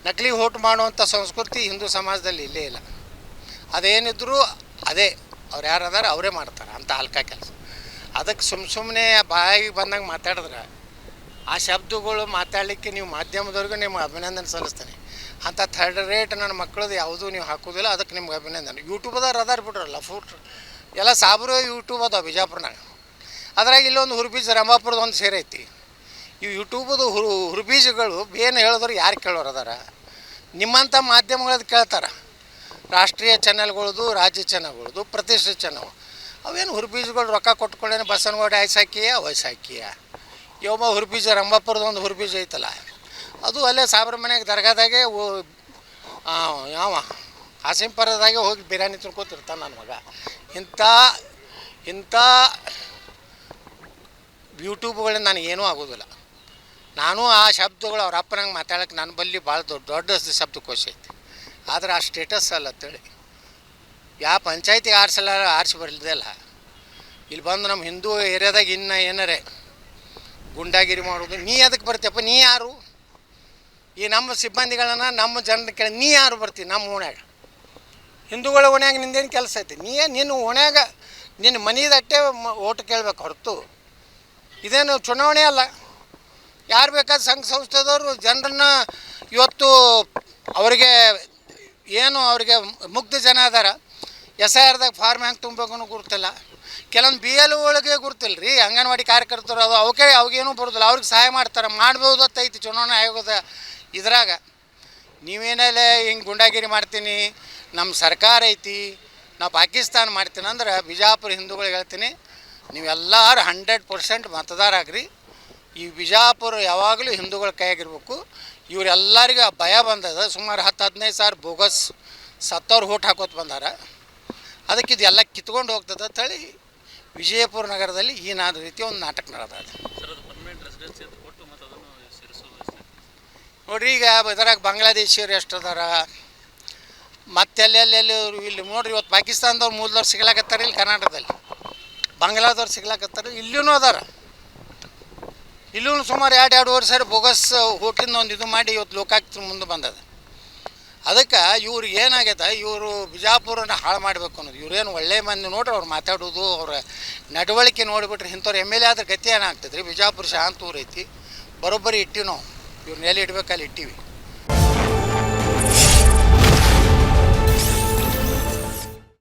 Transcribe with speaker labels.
Speaker 1: ನಕಲಿ ಓಟ್ ಮಾಡುವಂಥ ಸಂಸ್ಕೃತಿ ಹಿಂದೂ ಸಮಾಜದಲ್ಲಿ ಇಲ್ಲೇ ಇಲ್ಲ. ಅದೇನಿದ್ರು ಅದೇ ಅವ್ರು ಯಾರು ಅದಾರ ಅವರೇ ಮಾಡ್ತಾರೆ ಅಂಥ ಹಲ್ಕ ಕೆಲಸ. ಅದಕ್ಕೆ ಸುಮ್ಮನೆ ಬಾಯಿಗೆ ಬಂದಂಗೆ ಮಾತಾಡಿದ್ರೆ ಆ ಶಬ್ದಗಳು ಮಾತಾಡಲಿಕ್ಕೆ ನೀವು ಮಾಧ್ಯಮದವ್ರಿಗೂ ನಿಮ್ಗೆ ಅಭಿನಂದನೆ ಸಲ್ಲಿಸ್ತೇನೆ. ಅಂಥ ಥರ್ಡ್ ರೇಟ್ ನನ್ನ ಮಕ್ಕಳದು ಯಾವುದೂ ನೀವು ಹಾಕೋದಿಲ್ಲ, ಅದಕ್ಕೆ ನಿಮ್ಗೆ ಅಭಿನಂದನೆ. ಯೂಟ್ಯೂಬ್ದಾರ ಅದಾರ ಬಿಡ್ರಲ್ಲ ಫುಟ್ ಎಲ್ಲ ಸಾಬ್ರು ಯೂಟ್ಯೂಬ್ ಅದಾವ ಬಿಜಾಪುರನಾಗ. ಅದ್ರಾಗ ಇಲ್ಲೊಂದು ಹುರ್ಬೀಜ ರಂಭಾಪುರದ ಒಂದು ಸೇರೈತಿ. ಇವು ಯೂಟ್ಯೂಬದು ಹುರ್ಬೀಜಗಳು ಏನು ಹೇಳಿದ್ರು ಯಾರು ಕೇಳೋರು ಅದಾರ? ನಿಮ್ಮಂಥ ಮಾಧ್ಯಮಗಳದ್ದು ಕೇಳ್ತಾರೆ. ರಾಷ್ಟ್ರೀಯ ಚಾನಲ್ಗಳದು, ರಾಜ್ಯ ಚಾನಲ್ಗಳದು, ಪ್ರತಿಷ್ಠಿತ ಚಾನಲ್. ಅವೇನು ಹುರ್ಬೀಜಗಳು ರೊಕ್ಕ ಕೊಟ್ಕೊಳ್ಳೇನೆ ಬಸವನಗೌಡ ಐಸಾಕಿಯ ವಯಸ್ಸಾಕಿಯ. ಯೋಮ ಹುರ್ಬೀಜ ರಂಭಾಪುರದ ಒಂದು ಹುರ್ಬೀಜ ಐತಲ್ಲ, ಅದು ಅಲ್ಲೇ ಸಾಬ್ರ ಮನೆಗೆ ದರ್ಗಾದಾಗೆ ಯಾವ ಆಸಿಂಪರದಾಗೆ ಹೋಗಿ ಬಿರಿಯಾನಿ ತಿನ್ಕೋತಿರ್ತಾನೆ ನನ್ನ ಮಗ. ಇಂಥ ಯೂಟ್ಯೂಬ್ಗಳಿಂದ ನನಗೇನೂ ಆಗೋದಿಲ್ಲ. ನಾನು ಆ ಶಬ್ದಗಳು ಅವ್ರ ಅಪ್ಪನಂಗೆ ಮಾತಾಡೋಕ್ಕೆ ನನ್ನ ಬಲ್ಲಿ ಭಾಳ ದೊಡ್ಡ ಶಬ್ದಕೋಶ ಐತಿ. ಆದರೆ ಆ ಸ್ಟೇಟಸ್ ಅಲ್ಲ ಅಂತೇಳಿ ಯಾವ ಪಂಚಾಯತಿಗೆ ಆರಿಸಿ ಬರಲಿದೆಯಲ್ಲ, ಇಲ್ಲಿ ಬಂದು ನಮ್ಮ ಹಿಂದೂ ಏರಿಯಾದಾಗ ಇನ್ನು ಏನಾರೆ ಗುಂಡಾಗಿರಿ ಮಾಡೋದು. ನೀ ಅದಕ್ಕೆ ಬರ್ತೀಯಪ್ಪ? ನೀ ಯಾರು? ಈ ನಮ್ಮ ಸಿಬ್ಬಂದಿಗಳನ್ನ ನಮ್ಮ ಜನರ ಕೇಳಿ ನೀ ಯಾರು ಬರ್ತೀವಿ ನಮ್ಮ ಓಣ್ಯಾಗ? ಹಿಂದೂಗಳ ಓಣ್ಯಾಗ ನಿಂದೇನು ಕೆಲಸ ಐತಿ? ನಿನ್ನ ಓಣ್ಯಾಗ ನಿನ್ನ ಮನೆದಟ್ಟೆ ಓಟ್ ಕೇಳಬೇಕು ಹೊರತು ಇದೇನು ಚುನಾವಣೆ ಅಲ್ಲ. ಯಾರು ಬೇಕಾದ ಸಂಘ ಸಂಸ್ಥೆದವರು ಜನರನ್ನ ಇವತ್ತು ಅವ್ರಿಗೆ ಏನು ಅವ್ರಿಗೆ ಮುಗ್ಧ ಜನ ಅದಾರ. SIRದಾಗ ಫಾರ್ಮ್ ಹೆಂಗೆ ತುಂಬಬೇಕು ಗುರುತಿಲ್ಲ. ಕೆಲವೊಂದು BL ಒಳಗೆ ಗುರುತಿಲ್ಲ ರೀ. ಅಂಗನವಾಡಿ ಕಾರ್ಯಕರ್ತರು ಅದು ಅವಾಗೇನೂ ಬರೋದಿಲ್ಲ. ಅವ್ರಿಗೆ ಸಹಾಯ ಮಾಡ್ತಾರೆ, ಮಾಡ್ಬೋದು ಅಂತೈತಿ ಚುನಾವಣಾ ಆಯೋಗದ ಇದ್ರಾಗ. ನೀವೇನಲ್ಲೇ ಹಿಂಗೆ ಗುಂಡಾಗಿರಿ ಮಾಡ್ತೀನಿ, ನಮ್ಮ ಸರ್ಕಾರ ಐತಿ, ನಾವು ಪಾಕಿಸ್ತಾನ ಮಾಡ್ತೀನಿ ಅಂದ್ರೆ ಬಿಜಾಪುರ ಹಿಂದೂಗಳಿಗೆ ಹೇಳ್ತೀನಿ, ನೀವೆಲ್ಲರೂ 100% ಮತದಾರ ಆಗ್ರಿ. ಈ ಬಿಜಾಪುರ ಯಾವಾಗಲೂ ಹಿಂದೂಗಳ ಕೈಯಾಗಿರ್ಬೇಕು. ಇವರೆಲ್ಲರಿಗೂ ಭಯ ಬಂದದ. ಸುಮಾರು 10-15 ಸಾವಿರ ಬೋಗಸ್ ಸತ್ತವ್ರು ಓಟ್ ಹಾಕೋತ ಬಂದಾರ. ಅದಕ್ಕೆ ಇದೆಲ್ಲ ಕಿತ್ಕೊಂಡು ಹೋಗ್ತದೆ ಅಂತೇಳಿ ವಿಜಯಪುರ ನಗರದಲ್ಲಿ ಈ ರೀತಿ ಒಂದು ನಾಟಕ ನಡೆದ. ನೋಡ್ರಿ, ಈಗ ಇದರಾಗ ಬಾಂಗ್ಲಾದೇಶಿಯರು ಎಷ್ಟು ಅದಾರ, ಮತ್ತೆಲ್ಲೆಲ್ಲಿ ಇಲ್ಲಿ ನೋಡ್ರಿ. ಇವತ್ತು ಪಾಕಿಸ್ತಾನದವ್ರು ಮೂಲದವ್ರು ಸಿಗ್ಲಾಕತ್ತಾರೆ, ಇಲ್ಲಿ ಕರ್ನಾಟಕದಲ್ಲಿ ಬಾಂಗ್ಲಾದವ್ರು ಸಿಗ್ಲಾಕತ್ತಾರೆ, ಇಲ್ಲೂ ಅದಾರ. ಇಲ್ಲೂ ಸುಮಾರು 2-2.5 ಸಾವಿರ ಬೋಗಸ್ ಓಟಿಂದ ಒಂದು ಇದು ಮಾಡಿ ಇವತ್ತು ಲೋಕಾಯುಕ್ತ ಮುಂದೆ ಬಂದದ. ಅದಕ್ಕೆ ಇವ್ರಿಗೆ ಏನಾಗೈತೆ, ಇವರು ಬಿಜಾಪುರನ ಹಾಳು ಮಾಡಬೇಕು ಅನ್ನೋದು. ಇವ್ರೇನು ಒಳ್ಳೆ ಮಂದಿ ನೋಡ್ರಿ, ಅವ್ರು ಮಾತಾಡೋದು, ಅವ್ರ ನಡವಳಿಕೆ ನೋಡಿಬಿಟ್ರೆ ಇಂಥವ್ರು MLA ಆದ್ರೆ ಗತಿ ಏನಾಗ್ತದೆ ರೀ. ಬಿಜಾಪುರ ಶಾಂತ ಊರು ಐತಿ, ಬರೋಬ್ಬರಿ ಇಟ್ಟಿವಿ ನಾವು. ಇವ್ರನ್ನ ಎಲ್ಲಿ ಇಡ್ಬೇಕಲ್ಲಿ ಇಟ್ಟಿವಿ.